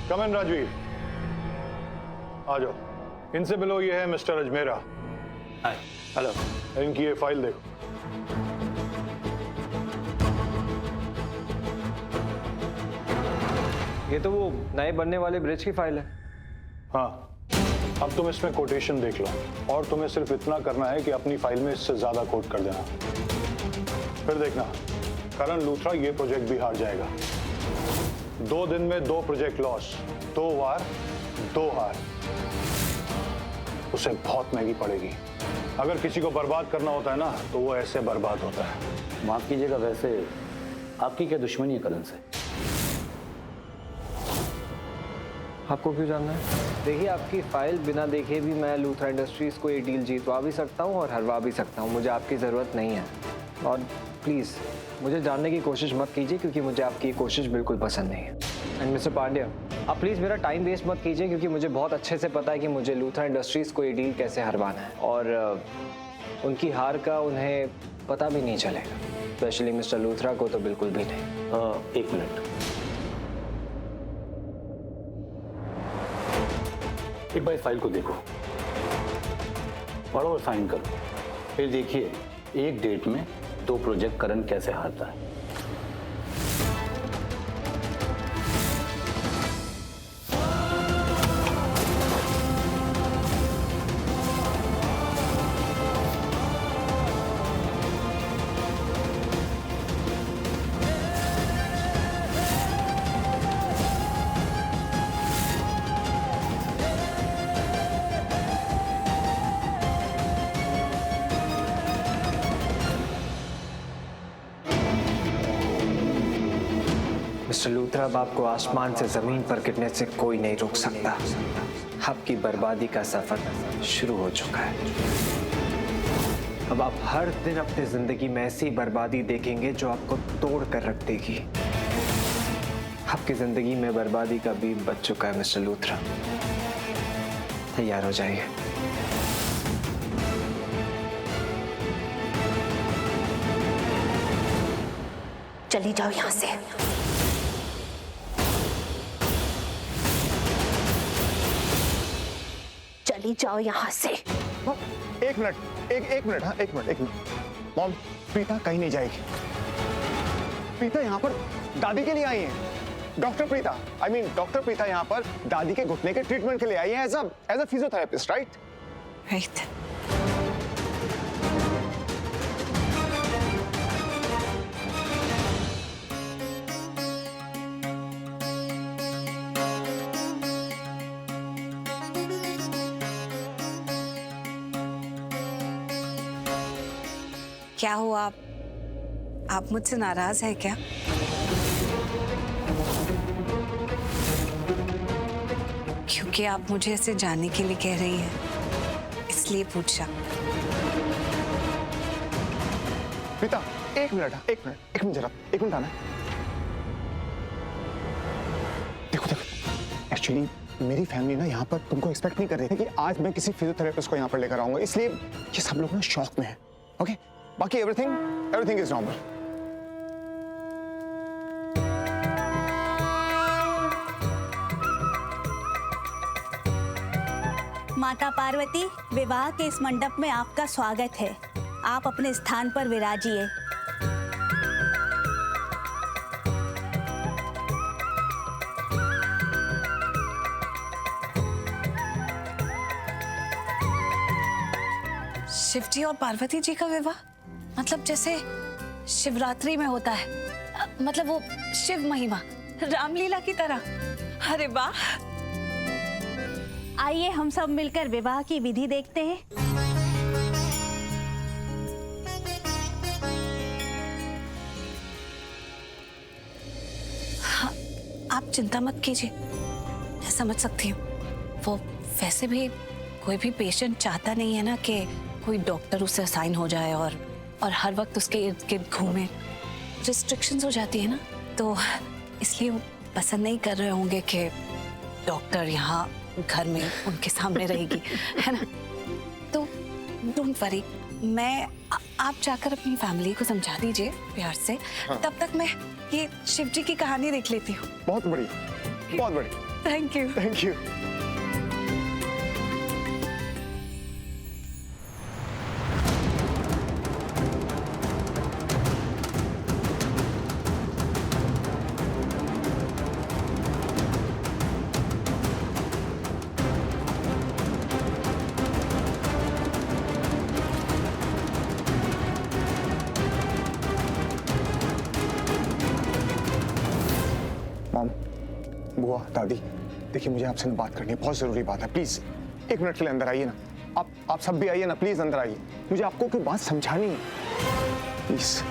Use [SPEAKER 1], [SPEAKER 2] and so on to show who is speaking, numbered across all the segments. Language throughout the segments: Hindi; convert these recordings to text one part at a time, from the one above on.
[SPEAKER 1] कम इन राजवीर, आ जाओ। इनसे मिलो, ये है मिस्टर अजमेरा।
[SPEAKER 2] हाय। हेलो।
[SPEAKER 1] इनकी ये फाइल देखो।
[SPEAKER 3] ये तो वो नए बनने वाले ब्रिज की फाइल है।
[SPEAKER 1] हाँ, अब तुम इसमें कोटेशन देख लो और तुम्हें सिर्फ इतना करना है कि अपनी फाइल में इससे ज्यादा कोट कर देना। फिर देखना करण लूथरा ये प्रोजेक्ट भी हार जाएगा। 2 दिन में 2 प्रोजेक्ट लॉस, 2 वार 2 हार। उसे बहुत महंगी पड़ेगी। अगर किसी को बर्बाद करना होता है ना तो वो ऐसे बर्बाद होता है।
[SPEAKER 2] माफ कीजिएगा, वैसे आपकी क्या दुश्मनी है करण से?
[SPEAKER 3] आपको क्यों जानना है? देखिए, आपकी फाइल बिना देखे भी मैं लूथरा इंडस्ट्रीज को ये डील जीतवा भी सकता हूँ और हरवा भी सकता हूँ। मुझे आपकी ज़रूरत नहीं है। और प्लीज़ मुझे जानने की कोशिश मत कीजिए, क्योंकि मुझे आपकी कोशिश बिल्कुल पसंद नहीं है। एंड मिस्टर पांड्या, आप प्लीज़ मेरा टाइम वेस्ट मत कीजिए, क्योंकि मुझे बहुत अच्छे से पता है कि मुझे लूथरा इंडस्ट्रीज़ को ये डील कैसे हरवाना है। और उनकी हार का उन्हें पता भी नहीं चलेगा, स्पेशली मिस्टर लूथरा को तो बिल्कुल भी नहीं।
[SPEAKER 2] 1 मिनट, एक बार फाइल को देखो, पढ़ो और साइन करो। फिर देखिए एक डेट में 2 प्रोजेक्ट करण कैसे हारता है।
[SPEAKER 3] मिस्टर लूथरा, अब आपको आसमान से जमीन पर गिरने से कोई नहीं रोक सकता। आपकी बर्बादी का सफर शुरू हो चुका है। अब आप हर दिन अपनी जिंदगी में ऐसी बर्बादी देखेंगे जो आपको तोड़ कर रख देगी। आपकी जिंदगी में बर्बादी का बीज बच चुका है मिस्टर लूथरा। तैयार हो जाइए।
[SPEAKER 4] चली जाओ यहाँ से। चली जाओ यहाँ से।
[SPEAKER 5] एक मिनट, एक मिनट, हाँ एक मिनट। मॉम, प्रीता कहीं नहीं जाएगी। प्रीता यहाँ पर दादी के लिए आई है। डॉक्टर प्रीता, डॉक्टर प्रीता यहाँ पर दादी के घुटने के ट्रीटमेंट के लिए आई है as a physiotherapist, right?
[SPEAKER 4] Right.
[SPEAKER 6] क्या हुआ, आप मुझसे नाराज हैं क्या? क्योंकि आप मुझे ऐसे जाने के लिए कह रही हैं, इसलिए पूछा।
[SPEAKER 5] प्रीता, एक मिनट जरा, एक मिनट आना। देखो, एक्चुअली मेरी फैमिली ना यहाँ पर तुमको एक्सपेक्ट नहीं कर रही थी कि आज मैं किसी फिजियोथेरेपिस्ट को यहाँ पर लेकर आऊंगा, इसलिए ये सब लोग ना शॉक में हैं। ओके, बाकी एवरीथिंग इज नॉर्मल।
[SPEAKER 7] माता पार्वती, विवाह के इस मंडप में आपका स्वागत है। आप अपने स्थान पर विराजिए।
[SPEAKER 6] शिवजी और पार्वती जी का विवाह? मतलब जैसे शिवरात्रि में होता है, मतलब वो शिव महिमा, रामलीला की तरह। अरे वाह!
[SPEAKER 7] आइए हम सब मिलकर विवाह की विधि देखते हैं।
[SPEAKER 6] हाँ, आप चिंता मत कीजिए, मैं समझ सकती हूँ। वो वैसे भी कोई भी पेशेंट चाहता नहीं है ना कि कोई डॉक्टर उसे असाइन हो जाए और हर वक्त उसके इर्द गिर्द घूमे। रिस्ट्रिक्शंस हो जाती है ना, तो इसलिए वो पसंद नहीं कर रहे होंगे कि डॉक्टर यहाँ घर में उनके सामने रहेगी, है ना? तो डोंट वरी, आप जाकर अपनी फैमिली को समझा दीजिए प्यार से। हाँ। तब तक मैं ये शिव जी की कहानी देख लेती हूँ।
[SPEAKER 5] बहुत बढ़िया। बहुत बढ़िया,
[SPEAKER 6] thank you.
[SPEAKER 5] Thank you. Mom, बुआ, दादी, देखिए मुझे आपसे बात करनी है, बहुत जरूरी बात है। प्लीज 1 मिनट के लिए अंदर आइए ना। आप सब भी आइए ना, प्लीज अंदर आइए। मुझे आपको कोई बात समझानी है, प्लीज।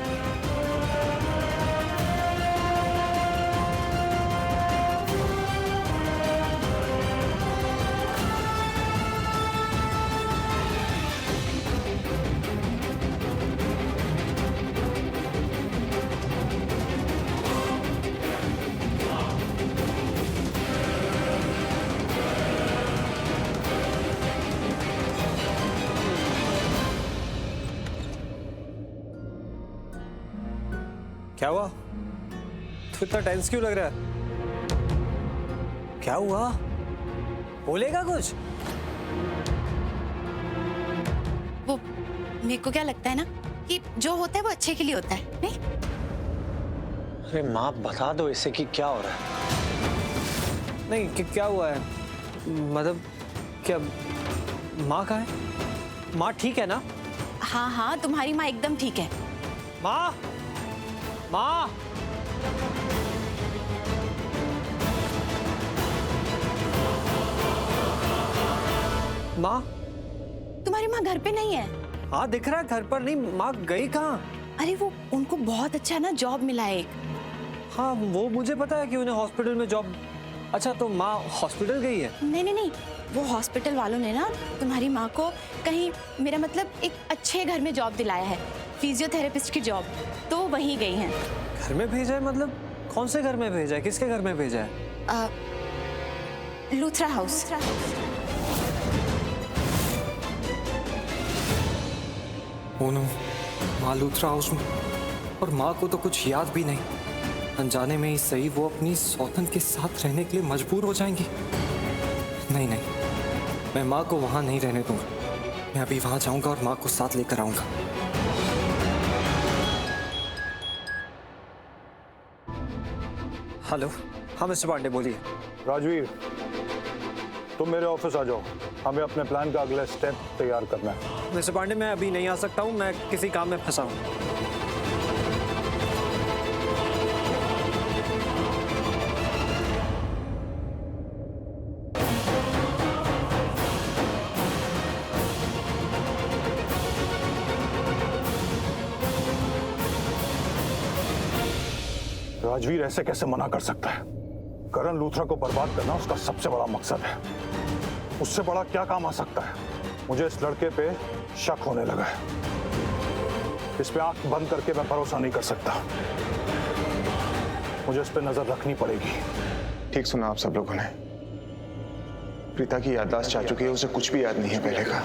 [SPEAKER 3] क्या हुआ? तू इतना टेंस क्यों लग रहा है? क्या हुआ? बोलेगा कुछ?
[SPEAKER 6] वो मेरे को क्या लगता है ना कि जो होता है वो अच्छे के लिए होता है, नहीं?
[SPEAKER 8] अरे माँ बता दो इसे कि क्या हो रहा है।
[SPEAKER 3] नहीं क्या हुआ है? मतलब क्या माँ कहाँ है? माँ ठीक है ना?
[SPEAKER 6] हाँ हाँ, तुम्हारी माँ एकदम ठीक है।
[SPEAKER 3] माँ, माँ, माँ,
[SPEAKER 6] तुम्हारी माँ घर पे नहीं है?
[SPEAKER 3] हाँ दिख रहा है घर पर नहीं। माँ गई कहाँ?
[SPEAKER 6] अरे वो उनको बहुत अच्छा ना जॉब मिला है एक।
[SPEAKER 3] हाँ वो मुझे पता है कि उन्हें हॉस्पिटल में जॉब। अच्छा तो माँ हॉस्पिटल गई है?
[SPEAKER 6] नहीं नहीं नहीं, वो हॉस्पिटल वालों ने ना तुम्हारी माँ को कहीं, मेरा मतलब एक अच्छे घर में जॉब दिलाया है, फिजियोथेरेपिस्ट की जॉब, तो वहीं गई हैं।
[SPEAKER 3] घर में भेजा है? मतलब कौन से घर में भेजा है? किसके घर में भेजा है?
[SPEAKER 6] लूथरा हाउस।
[SPEAKER 9] ओनो, माँ लूथरा हाउस में, और माँ को तो कुछ याद भी नहीं। अनजाने में ही सही वो अपनी सौतन के साथ रहने के लिए मजबूर हो जाएंगी। नहीं नहीं, मैं माँ को वहाँ नहीं रहने दूंगा। मैं अभी वहाँ जाऊंगा और माँ को साथ लेकर आऊंगा।
[SPEAKER 3] हेलो, हाँ मिस्टर पांडे बोलिए।
[SPEAKER 1] राजवीर, तुम मेरे ऑफिस आ जाओ, हमें अपने प्लान का अगला स्टेप तैयार करना है।
[SPEAKER 3] मिस्टर पांडे मैं अभी नहीं आ सकता हूँ, मैं किसी काम में फंसा हूँ।
[SPEAKER 1] राजवीर ऐसे कैसे मना कर सकता है? करण लूथरा को बर्बाद करना उसका सबसे बड़ा मकसद है। उससे बड़ा क्या काम आ सकता है? मुझे इस लड़के पे शक होने लगा है। इस पे आंख बंद करके मैं भरोसा नहीं कर सकता। मुझे इस पे नजर रखनी पड़ेगी।
[SPEAKER 5] ठीक सुना आप सब लोगों ने। प्रीता की याददाश्त जा चुकी है, उसे कुछ भी याद नहीं है पहले का।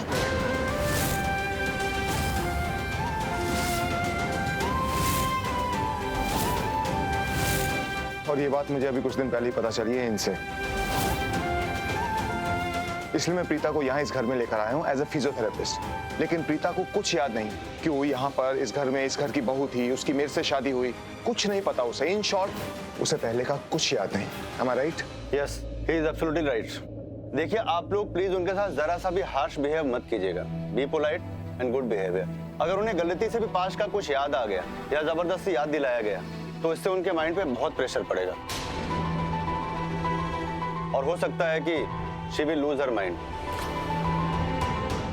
[SPEAKER 5] और ये बात मुझे अभी कुछ दिन पहले ही पता चली है इनसे, इसलिए मैं प्रीता को यहाँ इस घर में लेकर आया हूँ एज ए फिजियोथेरेपिस्ट। लेकिन प्रीता को कुछ याद नहीं कि वो यहाँ पर इस घर में इस घर की बहू थी, उसकी मेरे से शादी हुई, कुछ नहीं पता उसे। इन शॉर्ट उसे पहले का कुछ याद नहीं। Am I right?
[SPEAKER 2] Yes, he is absolutely right. देखिए आप लोग प्लीज उनके साथ जरा सा भी हार्श बिहेव मत कीजिएगा। Be polite and good behaviour. अगर उन्हें गलती से भी पास्ट का कुछ याद आ गया या जबरदस्ती याद दिलाया गया तो इससे उनके माइंड पे बहुत प्रेशर पड़ेगा और हो सकता है कि she will lose her mind.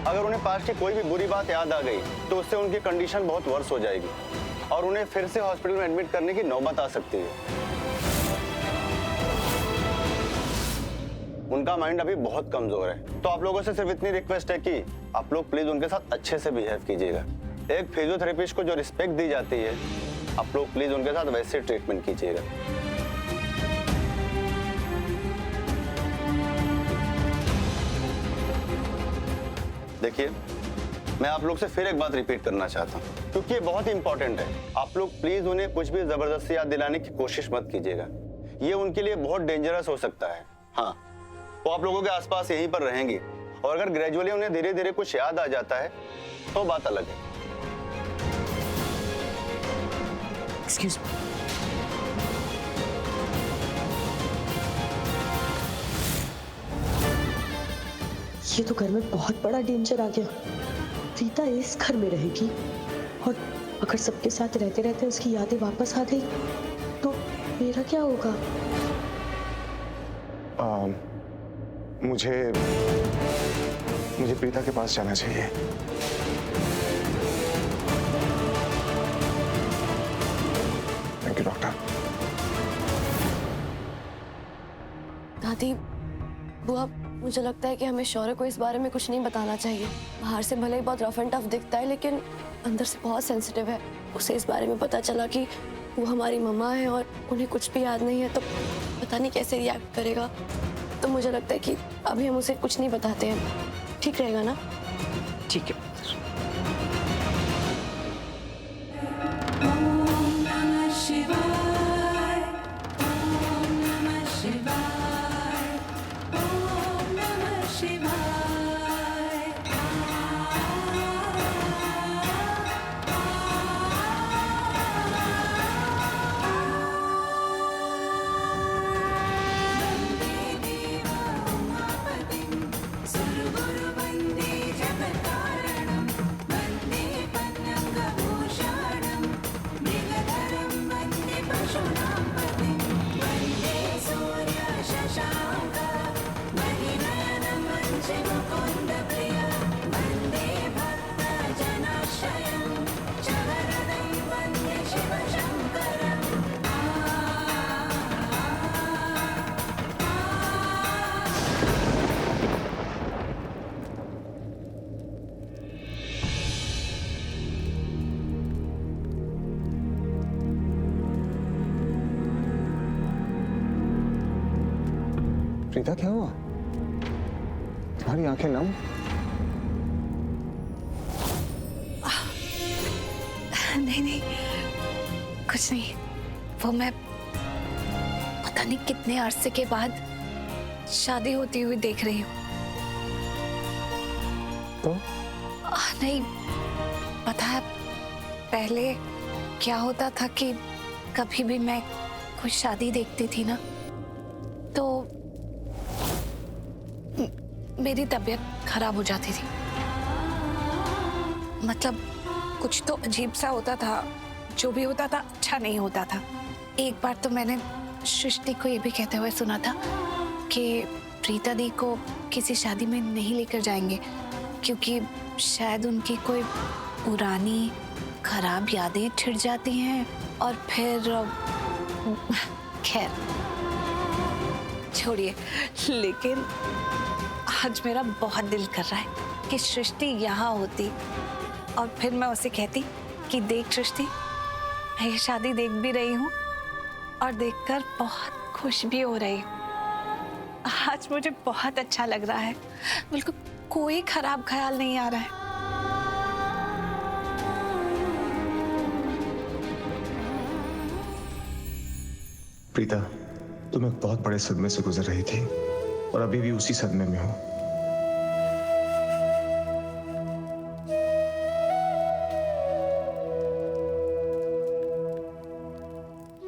[SPEAKER 2] अगर उन्हें पास्ट की कोई भी बुरी बात याद आ गई तो उससे उनकी कंडीशन बहुत वर्स हो जाएगी और उन्हें फिर से हॉस्पिटल में एडमिट करने की नौबत आ सकती है। उनका माइंड अभी बहुत कमजोर है, तो आप लोगों से सिर्फ इतनी रिक्वेस्ट है कि आप लोग प्लीज उनके साथ अच्छे से बिहेव कीजिएगा। एक फिजियोथेरेपिस्ट को जो रिस्पेक्ट दी जाती है, आप लोग प्लीज उनके साथ वैसे ट्रीटमेंट कीजिएगा। देखिए, मैं आप लोग से फिर एक बात रिपीट करना चाहता हूँ क्योंकि ये बहुत ही इंपॉर्टेंट है। आप लोग प्लीज उन्हें कुछ भी जबरदस्ती याद दिलाने की कोशिश मत कीजिएगा। ये उनके लिए बहुत डेंजरस हो सकता है। हाँ, वो आप लोगों के आसपास यहीं पर रहेंगी और अगर ग्रेजुअली उन्हें धीरे धीरे कुछ याद आ जाता है तो बात अलग है।
[SPEAKER 6] Excuse me.
[SPEAKER 10] ये तो घर में बहुत बड़ा डेंजर आ गया। प्रीता इस घर में रहेगी और अगर सबके साथ रहते रहते उसकी यादें वापस आ गई तो मेरा क्या होगा?
[SPEAKER 5] मुझे प्रीता के पास जाना चाहिए। Thank you doctor.
[SPEAKER 11] दादी, बुआ, मुझे लगता है कि हमें शौर्य को इस बारे में कुछ नहीं बताना चाहिए। बाहर से भले ही बहुत रफ एंड टफ दिखता है लेकिन अंदर से बहुत सेंसिटिव है। उसे इस बारे में पता चला कि वो हमारी मम्मा है और उन्हें कुछ भी याद नहीं है तो पता नहीं कैसे रिएक्ट करेगा। तो मुझे लगता है कि अभी हम उसे कुछ नहीं बताते हैं। ठीक रहेगा ना?
[SPEAKER 3] ठीक है।
[SPEAKER 5] प्रीता, क्या हुआ? तुम्हारी आंखें नम?
[SPEAKER 6] नहीं नहीं, कुछ नहीं। वो मैं पता नहीं कितने अरसे के बाद शादी होती हुई देख रही हूँ।
[SPEAKER 5] तो?
[SPEAKER 6] नहीं, पता है पहले क्या होता था कि कभी भी मैं कोई शादी देखती थी ना तो मेरी तबीयत खराब हो जाती थी। मतलब कुछ तो अजीब सा होता था, जो भी होता था अच्छा नहीं होता था। एक बार तो मैंने सृष्टि को ये भी कहते हुए सुना था कि प्रीता दी को किसी शादी में नहीं लेकर जाएंगे क्योंकि शायद उनकी कोई पुरानी खराब यादें छिड़ जाती हैं और फिर खैर छोड़िए। लेकिन आज मेरा बहुत दिल कर रहा है कि सृष्टि यहाँ होती और फिर मैं उसे कहती कि देख सृष्टि, मैं ये शादी देख भी रही हूँ और देखकर बहुत खुश भी हो रही हूँ। आज मुझे बहुत अच्छा लग रहा है, बिल्कुल कोई खराब ख्याल नहीं आ रहा है।
[SPEAKER 5] प्रीता, तुम एक बहुत बड़े सदमे से गुजर रही थी और अभी भी उसी सदमे में हो।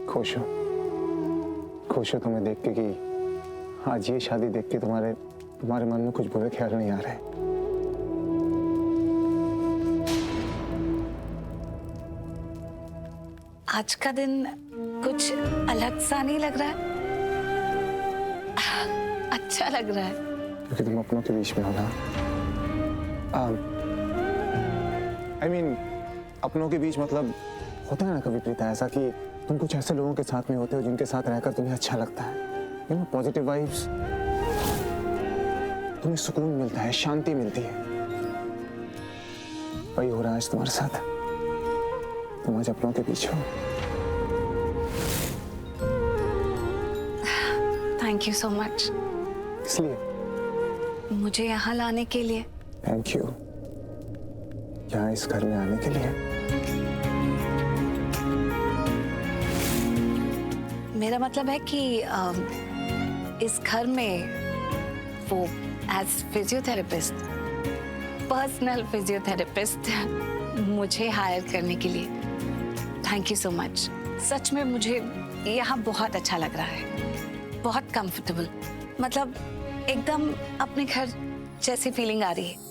[SPEAKER 5] खुश हो तुम्हें देख के कि आज ये शादी देख के तुम्हारे मन में कुछ बुरे ख्याल नहीं आ रहे।
[SPEAKER 6] आज का दिन कुछ अलग सा नहीं लग रहा है? अच्छा लग रहा है
[SPEAKER 5] क्योंकि तुम अपनों के बीच में हो ना। I mean, अपनों के बीच मतलब होता है ना कभी प्रीता ऐसा कि तुम कुछ ऐसे लोगों के साथ में होते हो जिनके साथ रहकर तुम्हें अच्छा लगता है। यू नो, पॉजिटिव वाइब्स, तुम्हें सुकून मिलता है, शांति मिलती है। वही हो रहा है आज तुम्हारे साथ। तुम आज अपनों के बीच हो।
[SPEAKER 6] Thank you so much.
[SPEAKER 5] इसलिए
[SPEAKER 6] मुझे यहाँ लाने के लिए।
[SPEAKER 5] थैंक यू यहाँ इस घर में आने के लिए।
[SPEAKER 6] मेरा मतलब है कि इस घर में वो एज फिजियोथेरेपिस्ट, पर्सनल फिजियोथेरेपिस्ट मुझे हायर करने के लिए थैंक यू सो मच। सच में मुझे यहाँ बहुत अच्छा लग रहा है, बहुत कंफर्टेबल, मतलब एकदम अपने घर जैसी फीलिंग आ रही है।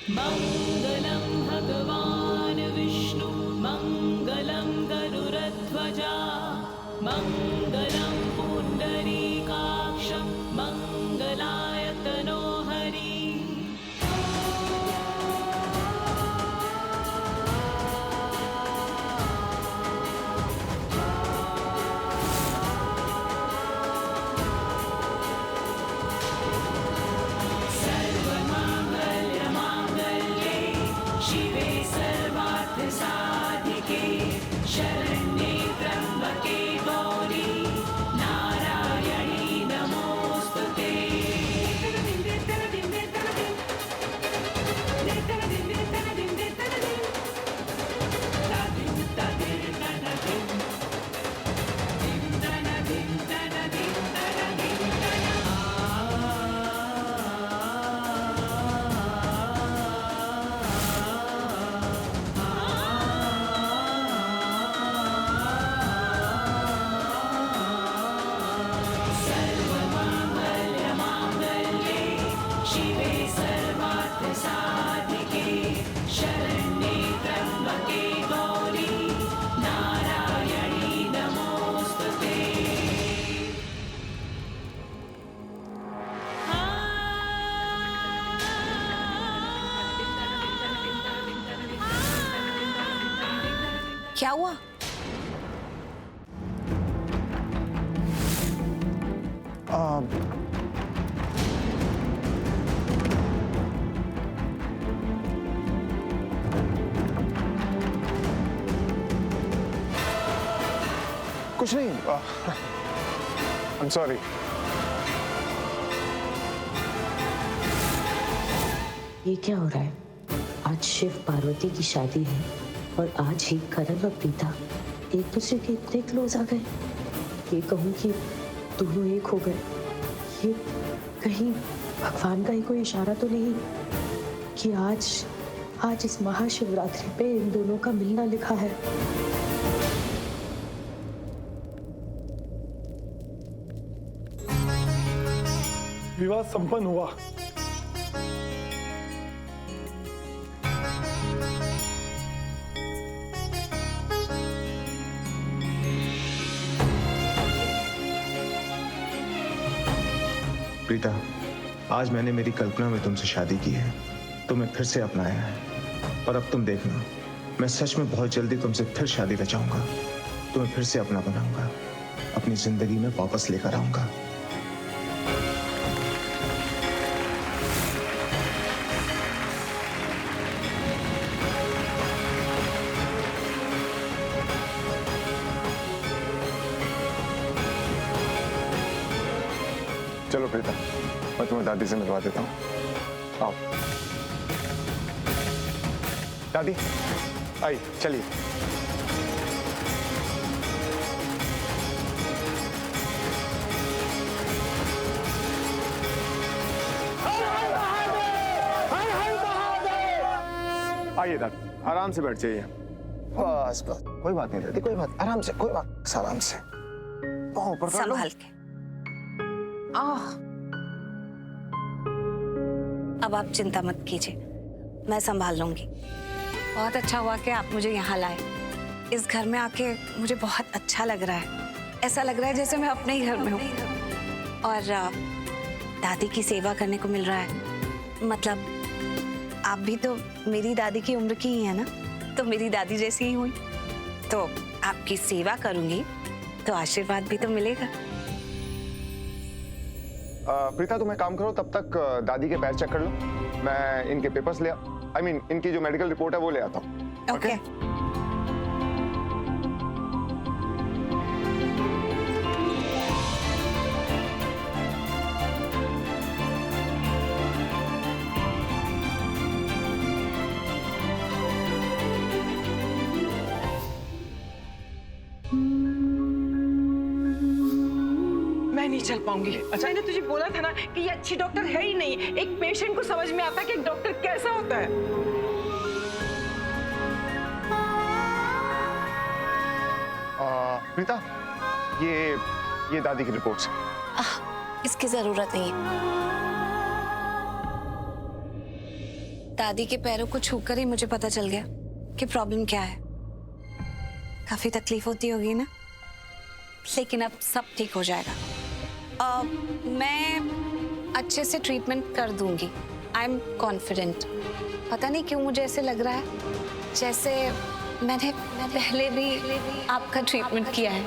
[SPEAKER 12] मंगलम भगवान विष्णु मंगलम गरुड़ध्वजा मंगलम पुंडरीकाक्ष मंगलाय तनोहरि। शिवे सर्वार्थ साधिके शरण्ये त्र्यंबके गौरी नारायणी नमोस्तुते। शिवे सर्वार्थ साधिके शरण्ये त्र्यंबके गौरी नारायणी नमोस्तुते।
[SPEAKER 6] क्या हुआ?
[SPEAKER 5] कुछ नहीं। I'm sorry.
[SPEAKER 10] ये क्या हो रहा है? आज शिव पार्वती की शादी है और आज ही करण और प्रीता एक दूसरे के इतने क्लोज आ गए। ये कहूँ कि दोनों एक हो गए, ये कहीं भगवान का ही कोई इशारा तो नहीं कि आज इस महाशिवरात्रि पे इन दोनों का मिलना लिखा है।
[SPEAKER 1] विवाह संपन्न हुआ।
[SPEAKER 5] प्रीता, आज मैंने मेरी कल्पना में तुमसे शादी की है, तुम्हें फिर से अपनाया है, और अब तुम देखना, मैं सच में बहुत जल्दी तुमसे फिर शादी रचाऊंगा, तुम्हें फिर से अपना बनाऊंगा, अपनी जिंदगी में वापस लेकर आऊंगा। चलो प्रीता, मैं तुम्हें दादी से मिलवा देता हूँ। आओ दादी, आई चलिए। आइए दादी, आराम से बैठ जाइए। बस बस, कोई बात नहीं दादी, कोई बात, आराम से, कोई बात, आराम से, ऊपर कर लो।
[SPEAKER 6] संभाल के। अब आप चिंता मत कीजिए, मैं संभाल लूंगी। बहुत अच्छा हुआ कि आप मुझे यहाँ लाए। इस घर में आके मुझे बहुत अच्छा लग रहा है। ऐसा लग रहा है जैसे मैं अपने ही घर में हूँ। और दादी की सेवा करने को मिल रहा है। मतलब आप भी तो मेरी दादी की उम्र की ही है ना, तो मेरी दादी जैसी ही हुई। तो आपकी सेवा करूंगी तो आशीर्वाद भी तो मिलेगा।
[SPEAKER 5] प्रीता तुम एक काम करो, तब तक दादी के पैर चेक कर लो, मैं इनके पेपर्स ले I mean, इनकी जो मेडिकल रिपोर्ट है वो ले आता हूँ।
[SPEAKER 6] ओके।
[SPEAKER 13] मैं नहीं चल पाऊंगी। अच्छा, मैंने तुझे बोला था ना कि ये अच्छी डॉक्टर है ही नहीं। एक पेशेंट को समझ में आता है कि एक डॉक्टर कैसा होता है।
[SPEAKER 5] प्रीता, ये दादी की रिपोर्ट्स।
[SPEAKER 6] इसकी जरूरत नहीं है। दादी के पैरों को छूकर ही मुझे पता चल गया कि प्रॉब्लम क्या है। काफी तकलीफ होती होगी ना, लेकिन अब सब ठीक हो जाएगा। मैं अच्छे से ट्रीटमेंट कर दूंगी। I am confident. पता नहीं क्यों मुझे ऐसे लग रहा है जैसे मैंने पहले भी आपका ट्रीटमेंट किया है।